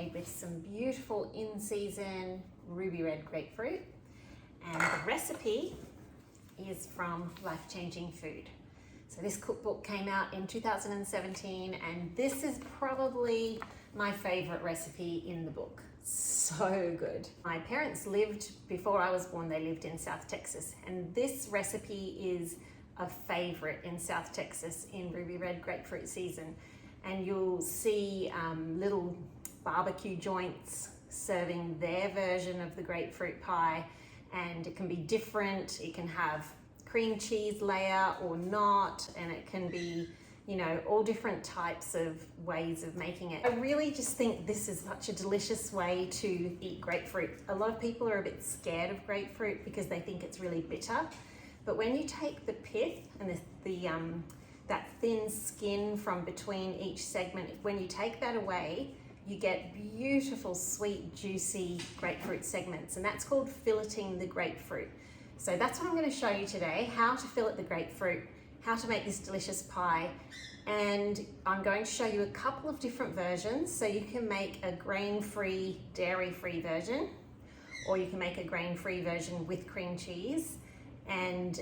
made with some beautiful in-season ruby red grapefruit. And the recipe is from Life Changing Food. So this cookbook came out in 2017, and this is probably my favorite recipe in the book. So good. My parents lived, before I was born, they lived in South Texas, and this recipe is a favorite in South Texas in ruby red grapefruit season. And you'll see little barbecue joints serving their version of the grapefruit pie, and it can be different. It can have cream cheese layer or not, and it can be, you know, all different types of ways of making it. I really just think this is such a delicious way to eat grapefruit. A lot of people are a bit scared of grapefruit because they think it's really bitter, but when you take the pith and that thin skin from between each segment, when you take that away, you get beautiful, sweet, juicy grapefruit segments, and that's called filleting the grapefruit. So that's what I'm going to show you today, how to fillet the grapefruit, how to make this delicious pie, and I'm going to show you a couple of different versions. So you can make a grain-free, dairy-free version, or you can make a grain-free version with cream cheese, and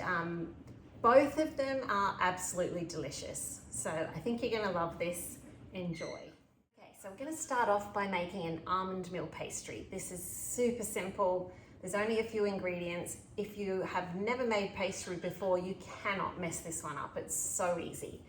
both of them are absolutely delicious. So I think you're going to love this. Enjoy. Okay, so we're going to start off by making an almond meal pastry. This is super simple. There's only a few ingredients. If you have never made pastry before, you cannot mess this one up. It's so easy.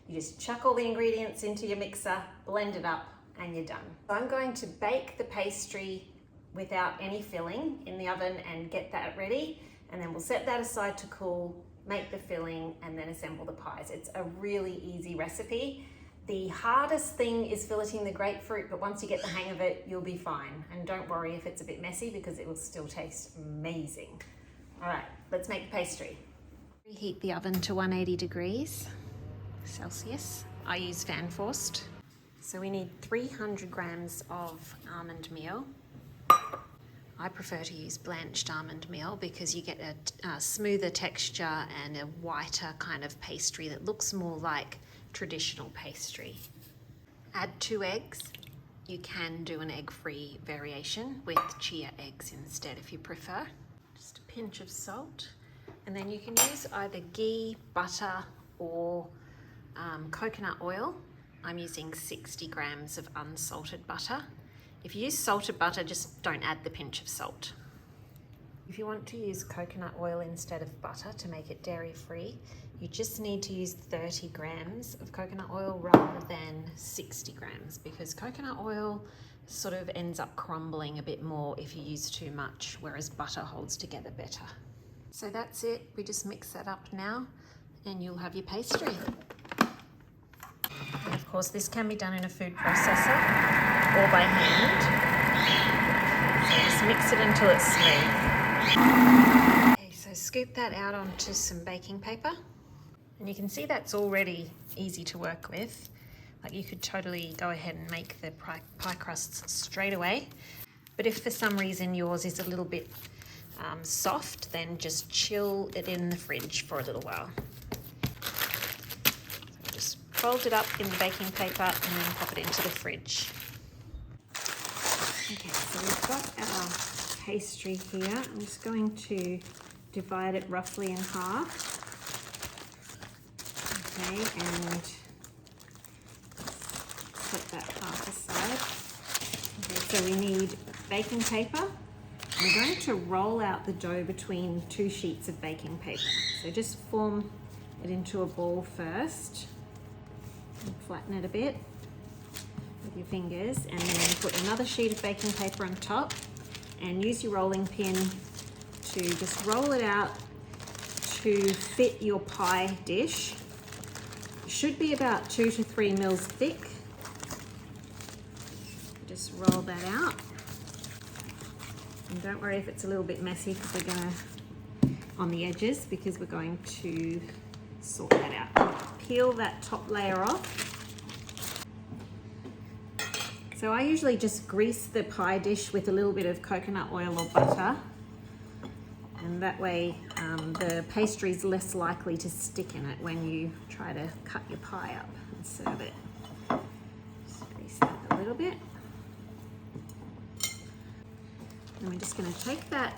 You just chuck all the ingredients into your mixer, blend it up, and you're done. So I'm going to bake the pastry without any filling in the oven and get that ready, and then we'll set that aside to cool, make the filling, and then assemble the pies. It's a really easy recipe. The hardest thing is filleting the grapefruit, but once you get the hang of it, you'll be fine. And don't worry if it's a bit messy, because it will still taste amazing. All right, let's make the pastry. Preheat the oven to 180 degrees Celsius. I use fan forced. So we need 300 grams of almond meal. I prefer to use blanched almond meal because you get a smoother texture and a whiter kind of pastry that looks more like traditional pastry. Add 2 eggs. You can do an egg-free variation with chia eggs instead if you prefer. Just a pinch of salt, and then you can use either ghee, butter, or coconut oil. I'm using 60 grams of unsalted butter. If you use salted butter, just don't add the pinch of salt. If you want to use coconut oil instead of butter to make it dairy-free, you just need to use 30 grams of coconut oil rather than 60 grams, because coconut oil sort of ends up crumbling a bit more if you use too much, whereas butter holds together better. So that's it. We just mix that up now and you'll have your pastry. And of course, this can be done in a food processor or by hand. So just mix it until it's smooth. Okay, so scoop that out onto some baking paper. And you can see that's already easy to work with. Like, you could totally go ahead and make the pie crusts straight away. But if for some reason yours is a little bit soft, then just chill it in the fridge for a little while. So just fold it up in the baking paper and then pop it into the fridge. Okay, so we've got our pastry here. I'm just going to divide it roughly in half. Okay, and set that half aside. Okay, so we need baking paper. We're going to roll out the dough between 2 sheets of baking paper. So just form it into a ball first and flatten it a bit with your fingers, and then put another sheet of baking paper on top and use your rolling pin to just roll it out to fit your pie dish. It should be about 2 to 3 mils thick. Just roll that out. And don't worry if it's a little bit messy, because we're going to, on the edges, because we're going to sort that out. Peel that top layer off. So I usually just grease the pie dish with a little bit of coconut oil or butter, and that way the pastry is less likely to stick in it when you try to cut your pie up and serve it. Just grease that a little bit. And we're just going to take that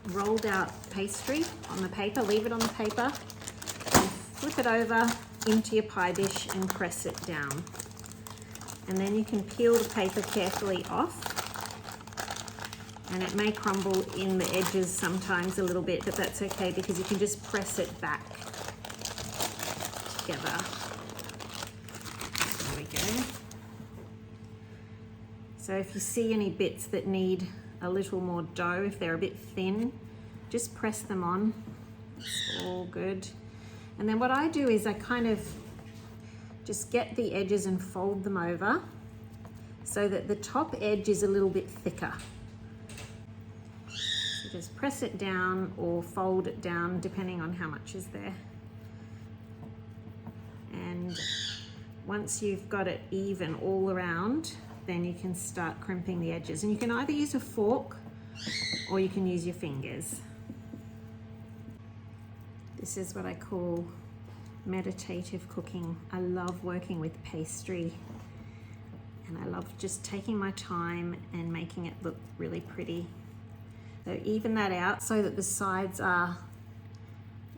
rolled out pastry on the paper, leave it on the paper, and flip it over into your pie dish and press it down. And then you can peel the paper carefully off. And it may crumble in the edges sometimes a little bit, but that's okay because you can just press it back together. There we go. So if you see any bits that need a little more dough, if they're a bit thin, just press them on. It's all good. And then what I do is I kind of just get the edges and fold them over so that the top edge is a little bit thicker. So just press it down or fold it down depending on how much is there. And once you've got it even all around, then you can start crimping the edges. And you can either use a fork or you can use your fingers. This is what I call meditative cooking. I love working with pastry and I love just taking my time and making it look really pretty. So even that out so that the sides are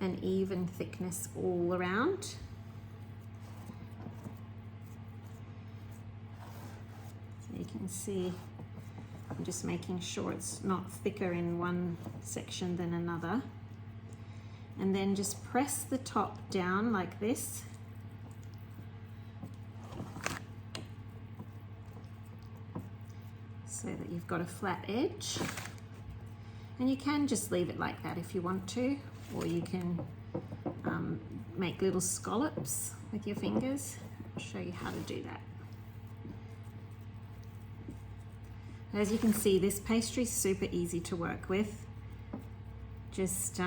an even thickness all around. So you can see I'm just making sure it's not thicker in one section than another. And then just press the top down like this. So that you've got a flat edge. And you can just leave it like that if you want to, or you can make little scallops with your fingers. I'll show you how to do that. As you can see, this pastry is super easy to work with. Just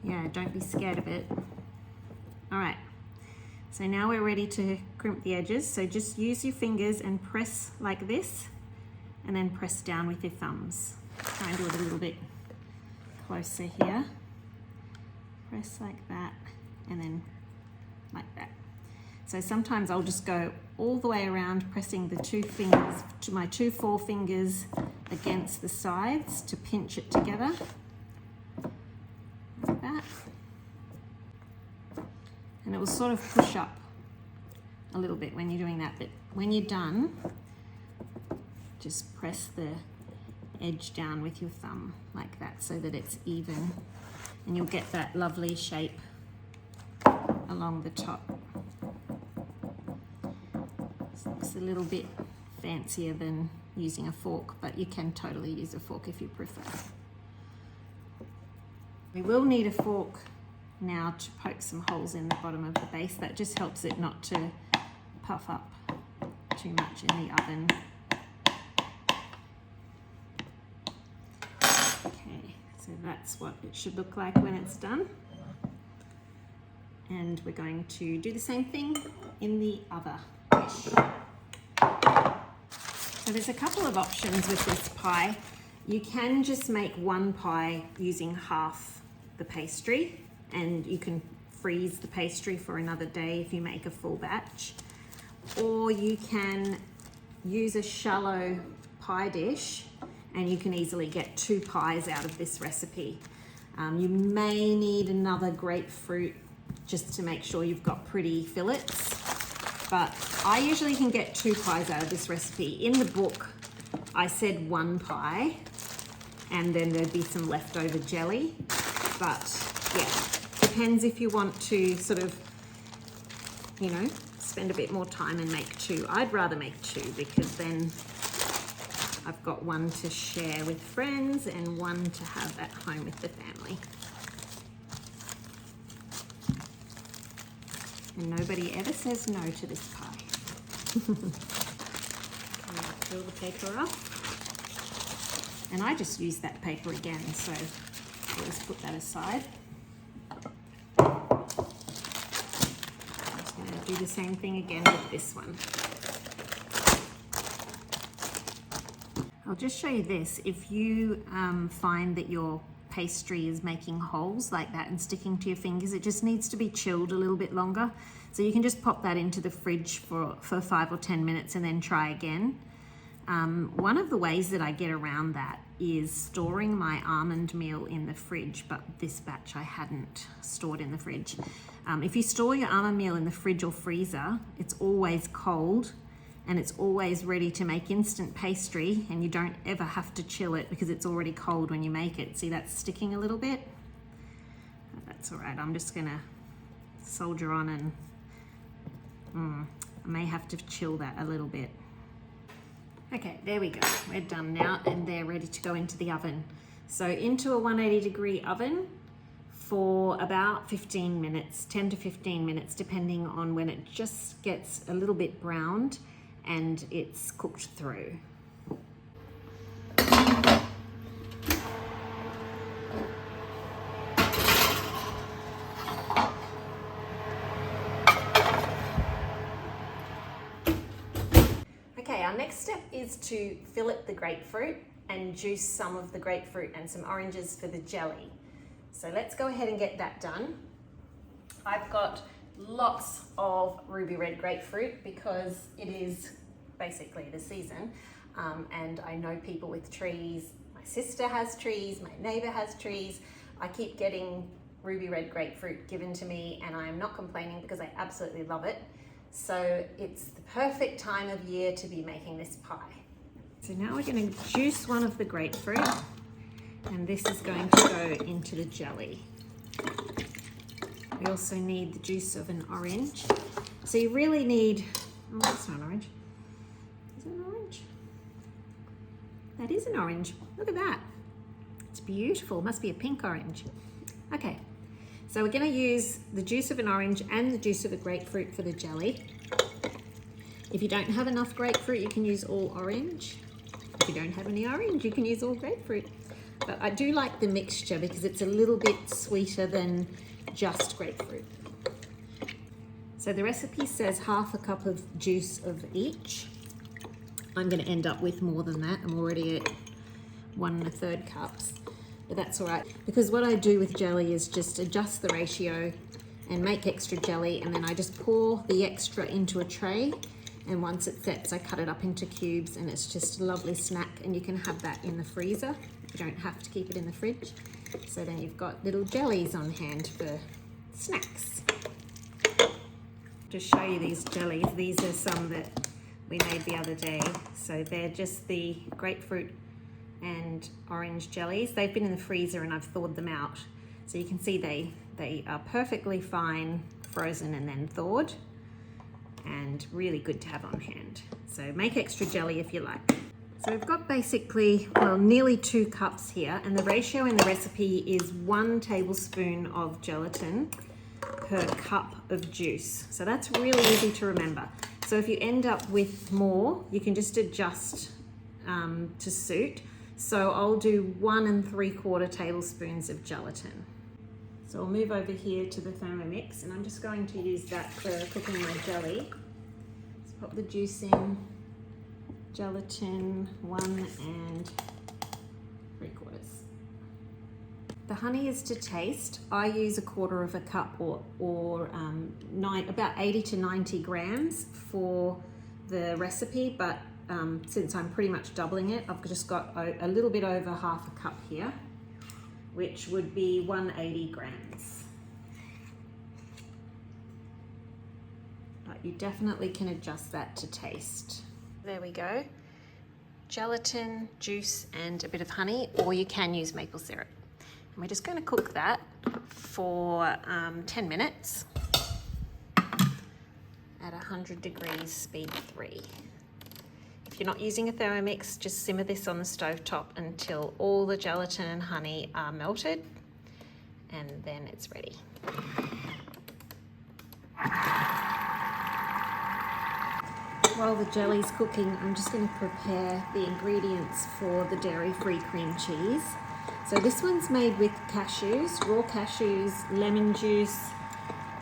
yeah, don't be scared of it. All right, so now we're ready to crimp the edges. So just use your fingers and press like this, and then press down with your thumbs. Try and do it a little bit closer here. Press like that, and then like that. So sometimes I'll just go all the way around, pressing the two fingers, my two forefingers against the sides to pinch it together. Like that. And it will sort of push up a little bit when you're doing that, but when you're done, just press the edge down with your thumb like that so that it's even, and you'll get that lovely shape along the top. This looks a little bit fancier than using a fork, but you can totally use a fork if you prefer. We will need a fork now to poke some holes in the bottom of the base. That just helps it not to puff up too much in the oven. Okay, so that's what it should look like when it's done. And we're going to do the same thing in the other dish. So there's a couple of options with this pie. You can just make one pie using half the pastry, and you can freeze the pastry for another day if you make a full batch. Or you can use a shallow pie dish and you can easily get two pies out of this recipe. You may need another grapefruit just to make sure you've got pretty fillets, but I usually can get two pies out of this recipe. In the book, I said one pie and then there'd be some leftover jelly, but yeah, depends if you want to sort of, you know, spend a bit more time and make two. I'd rather make two because then I've got one to share with friends and one to have at home with the family. And nobody ever says no to this pie. Peel the paper off. And I just use that paper again, so I'll just put that aside. I'm just going to do the same thing again with this one. I'll just show you this. If you find that your pastry is making holes like that and sticking to your fingers, it just needs to be chilled a little bit longer. So you can just pop that into the fridge for 5 or 10 minutes and then try again. One of the ways that I get around that is storing my almond meal in the fridge, but this batch I hadn't stored in the fridge. If you store your almond meal in the fridge or freezer, it's always cold and it's always ready to make instant pastry, and you don't ever have to chill it because it's already cold when you make it. See, that's sticking a little bit? That's all right, I'm just gonna soldier on and I may have to chill that a little bit. Okay, there we go. We're done now and they're ready to go into the oven. So into a 180-degree oven for about 15 minutes, 10 to 15 minutes, depending on when it just gets a little bit browned and it's cooked through. Okay, our next step is to fillet the grapefruit and juice some of the grapefruit and some oranges for the jelly. So let's go ahead and get that done. I've got lots of ruby red grapefruit because it is basically the season, and I know people with trees. My sister has trees, my neighbor has trees. I keep getting ruby red grapefruit given to me and I'm not complaining because I absolutely love it. So it's the perfect time of year to be making this pie. So now we're going to juice one of the grapefruit, and this is going to go into the jelly. We also need the juice of an orange. So you really need, oh, that's not an orange. Is it an orange? That is an orange. Look at that. It's beautiful. Must be a pink orange. Okay. So we're going to use the juice of an orange and the juice of a grapefruit for the jelly. If you don't have enough grapefruit, you can use all orange. If you don't have any orange, you can use all grapefruit. But I do like the mixture because it's a little bit sweeter than just grapefruit. So the recipe says half a cup of juice of each. I'm going to end up with more than that. I'm already at 1 1/3 cups. But that's all right, because what I do with jelly is just adjust the ratio and make extra jelly, and then I just pour the extra into a tray, and once it sets I cut it up into cubes, and it's just a lovely snack, and you can have that in the freezer. You don't have to keep it in the fridge. So then you've got little jellies on hand for snacks. To show you these jellies, these are some that we made the other day. So they're just the grapefruit and orange jellies. They've been in the freezer and I've thawed them out. So you can see they are perfectly fine, frozen and then thawed, and really good to have on hand. So make extra jelly if you like. So we've got basically, well, nearly 2 cups here, and the ratio in the recipe is 1 tablespoon of gelatin per cup of juice. So that's really easy to remember. So if you end up with more, you can just adjust to suit. So I'll do 1 3/4 tablespoons of gelatin. So I'll move over here to the Thermomix, and I'm just going to use that for cooking my jelly. Let's pop the juice in, gelatin 1 3/4. The honey is to taste. I use 1/4 cup or about 80 to 90 grams for the recipe, but since I'm pretty much doubling it, I've just got a little bit over 1/2 cup here, which would be 180 grams. But you definitely can adjust that to taste. There we go. Gelatin, juice, and a bit of honey, or you can use maple syrup. And we're just going to cook that for 10 minutes at 100 degrees, speed 3. If you're not using a Thermomix, just simmer this on the stovetop until all the gelatin and honey are melted, and then it's ready. While the jelly's cooking, I'm just going to prepare the ingredients for the dairy-free cream cheese. So this one's made with cashews, raw cashews, lemon juice,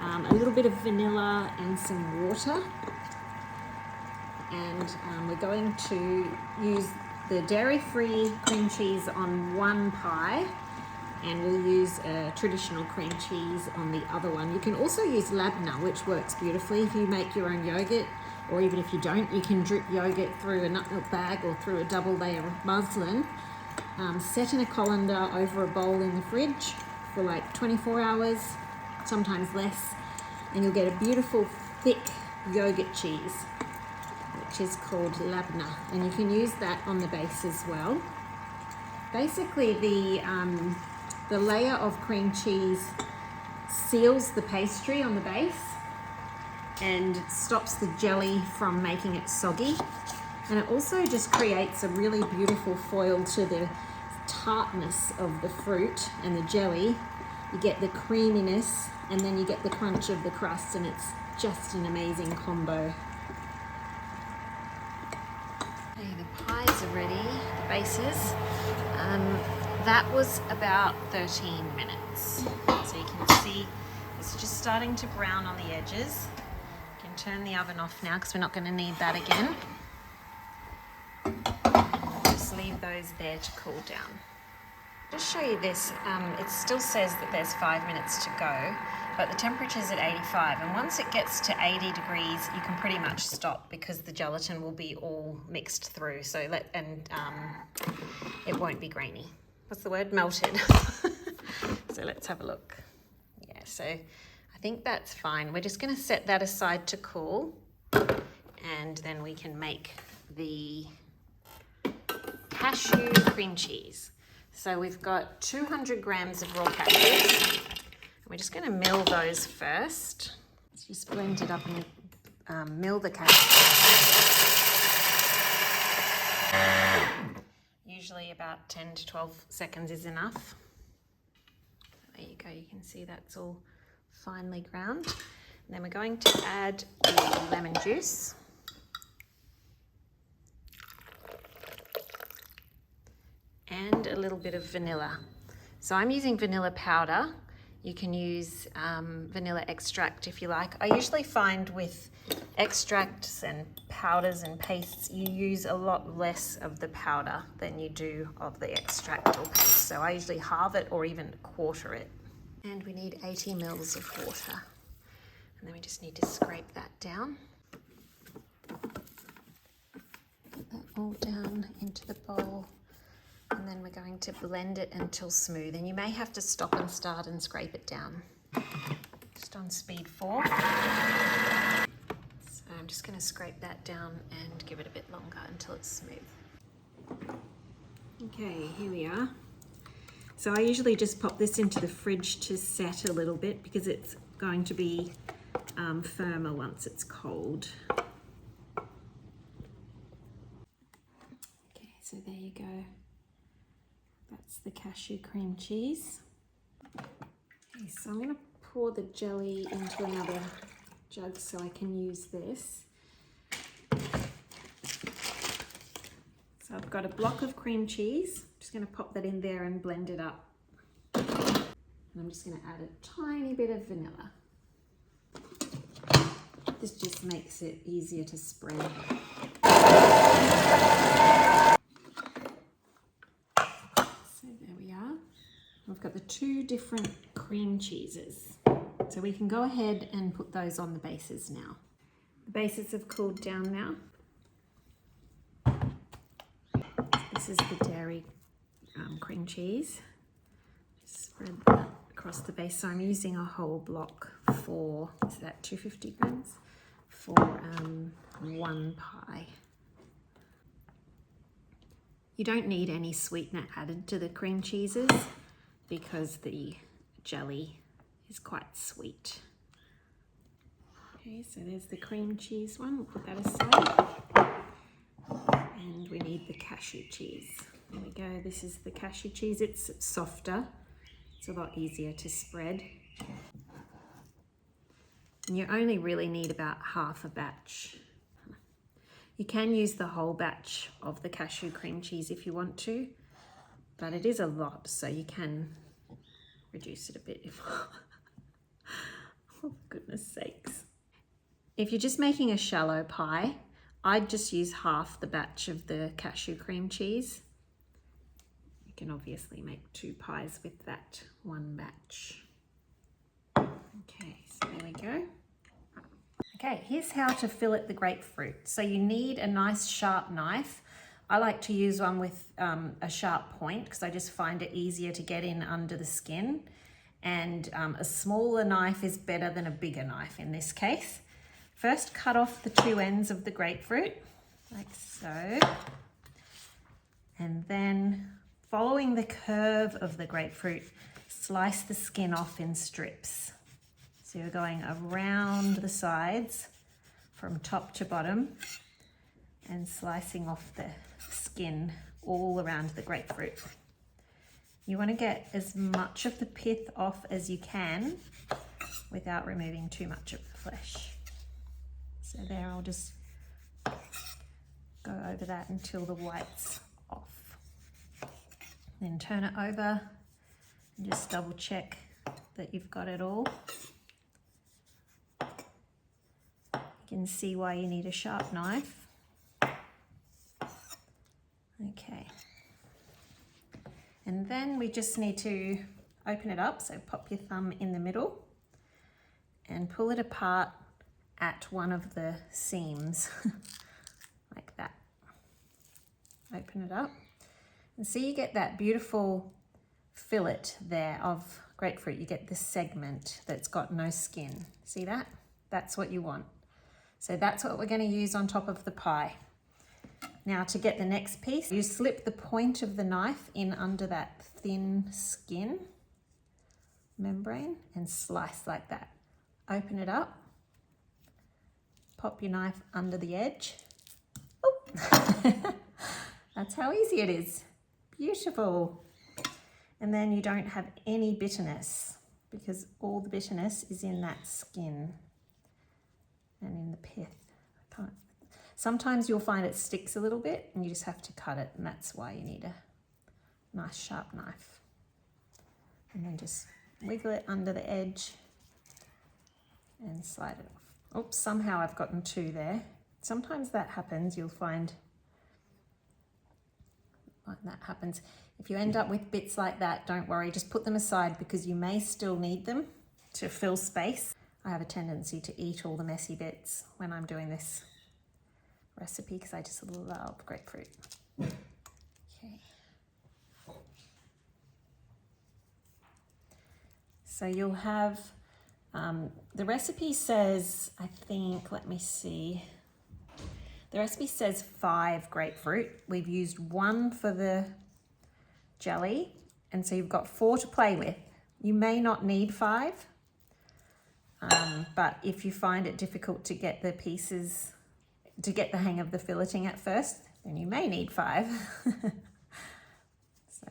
a little bit of vanilla and some water. And we're going to use the dairy-free cream cheese on one pie, and we'll use a traditional cream cheese on the other one. You can also use labne, which works beautifully if you make your own yogurt. or even if you don't, you can drip yogurt through a nut milk bag or through a double layer of muslin. Set in a colander over a bowl in the fridge for like 24 hours, sometimes less, and you'll get a beautiful thick yogurt cheese, which is called labne, and you can use that on the base as well. Basically, the layer of cream cheese seals the pastry on the base and stops the jelly from making it soggy, and it also just creates a really beautiful foil to the tartness of the fruit and the jelly. You get the creaminess and then you get the crunch of the crust, and it's just an amazing combo. Okay, the pies are ready, the bases. That was about 13 minutes. So you can see it's just starting to brown on the edges. You can turn the oven off now because we're not going to need that again. Just leave those there to cool down. Just show you this. It still says that there's 5 minutes to go, but the temperature's at 85, and once it gets to 80 degrees, you can pretty much stop because the gelatin will be all mixed through. So it won't be grainy. What's the word? Melted. So let's have a look. Yeah, so I think that's fine. We're just going to set that aside to cool, and then we can make the cashew cream cheese. So we've got 200 grams of raw cashews. We're just going to mill those first. Let's just blend it up and mill the cashews. Usually about 10 to 12 seconds is enough. There you go, you can see that's all finely ground. And then we're going to add the lemon juice. And a little bit of vanilla. So I'm using vanilla powder. You can use vanilla extract if you like. I usually find with extracts and powders and pastes, you use a lot less of the powder than you do of the extract or paste. So I usually halve it or even quarter it. And we need 80 mils of water. And then we just need to scrape that down. Put that all down into the bowl. And then we're going to blend it until smooth. And you may have to stop and start and scrape it down. Just on speed 4. So I'm just going to scrape that down and give it a bit longer until it's smooth. Okay, here we are. So I usually just pop this into the fridge to set a little bit because it's going to be firmer once it's cold. Okay, so there you go. That's the cashew cream cheese. Okay, so I'm going to pour the jelly into another jug so I can use this. So I've got a block of cream cheese. I'm just going to pop that in there and blend it up. And I'm just going to add a tiny bit of vanilla. This just makes it easier to spread. We've got the 2 different cream cheeses. So we can go ahead and put those on the bases now. The bases have cooled down now. This is the dairy cream cheese. Just spread that across the base. So I'm using a whole block for, is that 250 grams? For 1 pie. You don't need any sweetener added to the cream cheeses because the jelly is quite sweet. Okay, so there's the cream cheese one. We'll put that aside. And we need the cashew cheese. There we go. This is the cashew cheese. It's softer. It's a lot easier to spread. And you only really need about half a batch. You can use the whole batch of the cashew cream cheese if you want to, but it is a lot, so you can reduce it a bit if, oh goodness sakes. If you're just making a shallow pie, I'd just use half the batch of the cashew cream cheese. You can obviously make 2 pies with that 1 batch. Okay, so there we go. Okay, here's how to fillet the grapefruit. So you need a nice sharp knife. I like to use one with a sharp point because I just find it easier to get in under the skin. And a smaller knife is better than a bigger knife in this case. First, cut off the two ends of the grapefruit, like so. And then, following the curve of the grapefruit, slice the skin off in strips. So you're going around the sides from top to bottom and slicing off the skin all around the grapefruit. You want to get as much of the pith off as you can without removing too much of the flesh. So there, I'll just go over that until the white's off. Then turn it over and just double check that you've got it all. You can see why you need a sharp knife. Okay. And then we just need to open it up. So pop your thumb in the middle and pull it apart at one of the seams, like that. Open it up. And see, you get that beautiful fillet there of grapefruit. You get this segment that's got no skin. See that? That's what you want. So that's what we're going to use on top of the pie. Now to get the next piece, you slip the point of the knife in under that thin skin membrane and slice like that. Open it up, pop your knife under the edge. That's how easy it is. Beautiful. And then you don't have any bitterness because all the bitterness is in that skin and in the pith. Sometimes you'll find it sticks a little bit and you just have to cut it, and that's why you need a nice sharp knife. And then just wiggle it under the edge and slide it off. Oops, somehow I've gotten two there. Sometimes that happens, you'll find like that happens. If you end up with bits like that, don't worry, just put them aside because you may still need them to fill space. I have a tendency to eat all the messy bits when I'm doing this recipe because I just love grapefruit. Okay. So you'll have, the recipe says, I think, let me see. The recipe says 5 grapefruit. We've used 1 for the jelly, and so you've got 4 to play with. You may not need 5, but if you find it difficult to get the pieces, to get the hang of the filleting at first, then you may need 5. So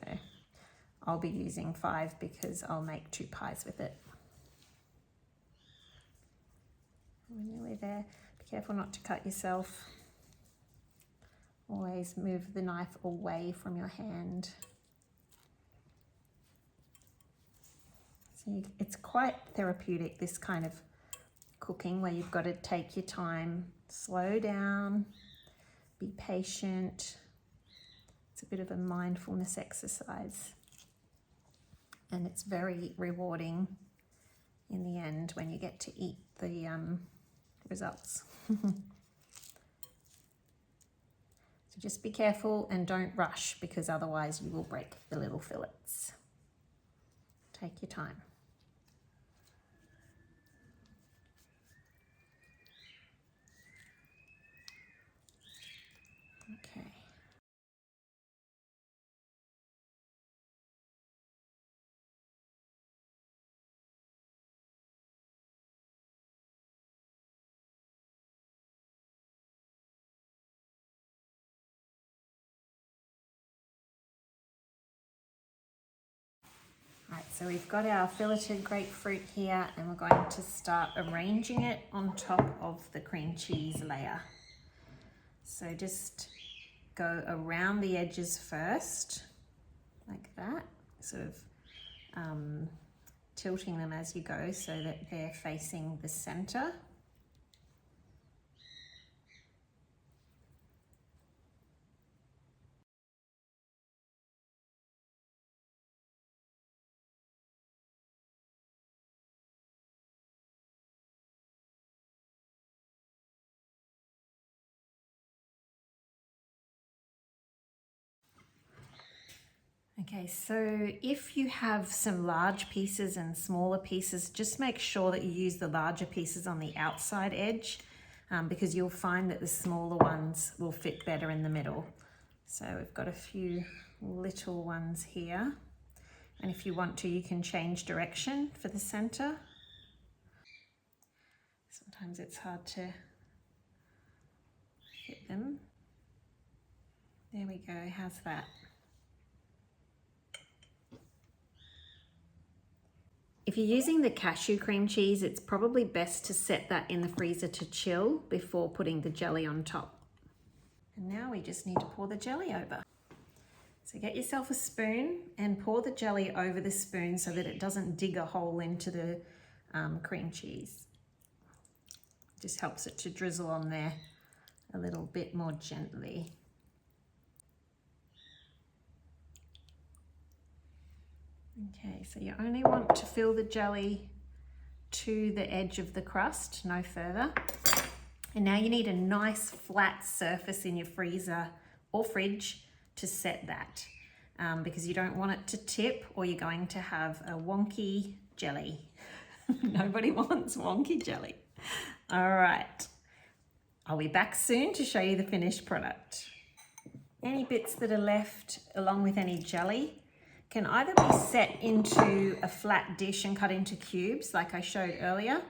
I'll be using 5 because I'll make 2 pies with it. We're nearly there. Be careful not to cut yourself. Always move the knife away from your hand. So it's quite therapeutic, this kind of cooking where you've got to take your time, slow down, be patient. It's a bit of a mindfulness exercise. And it's very rewarding in the end when you get to eat the results. So just be careful and don't rush because otherwise you will break the little fillets. Take your time. Okay. Right, so we've got our filleted grapefruit here and we're going to start arranging it on top of the cream cheese layer. So just go around the edges first, like that, sort of tilting them as you go so that they're facing the center. Okay, so if you have some large pieces and smaller pieces, just make sure that you use the larger pieces on the outside edge, because you'll find that the smaller ones will fit better in the middle. So we've got a few little ones here. And if you want to, you can change direction for the center. Sometimes it's hard to fit them. There we go, how's that? If you're using the cashew cream cheese, it's probably best to set that in the freezer to chill before putting the jelly on top. And now we just need to pour the jelly over. So get yourself a spoon and pour the jelly over the spoon so that it doesn't dig a hole into the cream cheese. Just helps it to drizzle on there a little bit more gently. Okay, so you only want to fill the jelly to the edge of the crust, no further. And now you need a nice flat surface in your freezer or fridge to set that, because you don't want it to tip or you're going to have a wonky jelly. Nobody wants wonky jelly. All right, I'll be back soon to show you the finished product. Any bits that are left along with any jelly can either be set into a flat dish and cut into cubes like I showed earlier,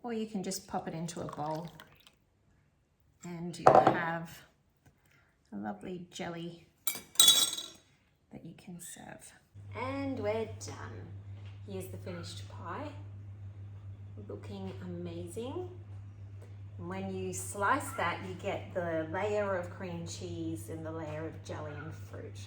or you can just pop it into a bowl and you'll have a lovely jelly that you can serve. And we're done. Here's the finished pie. Looking amazing. And when you slice that, you get the layer of cream cheese and the layer of jelly and fruit.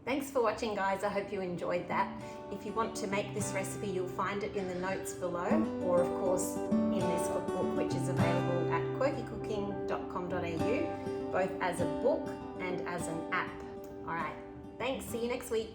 Thanks for watching, guys. I hope you enjoyed that. If you want to make this recipe, you'll find it in the notes below, or of course in this cookbook, which is available at quirkycooking.com.au, both as a book and as an app. All right, thanks. See you next week.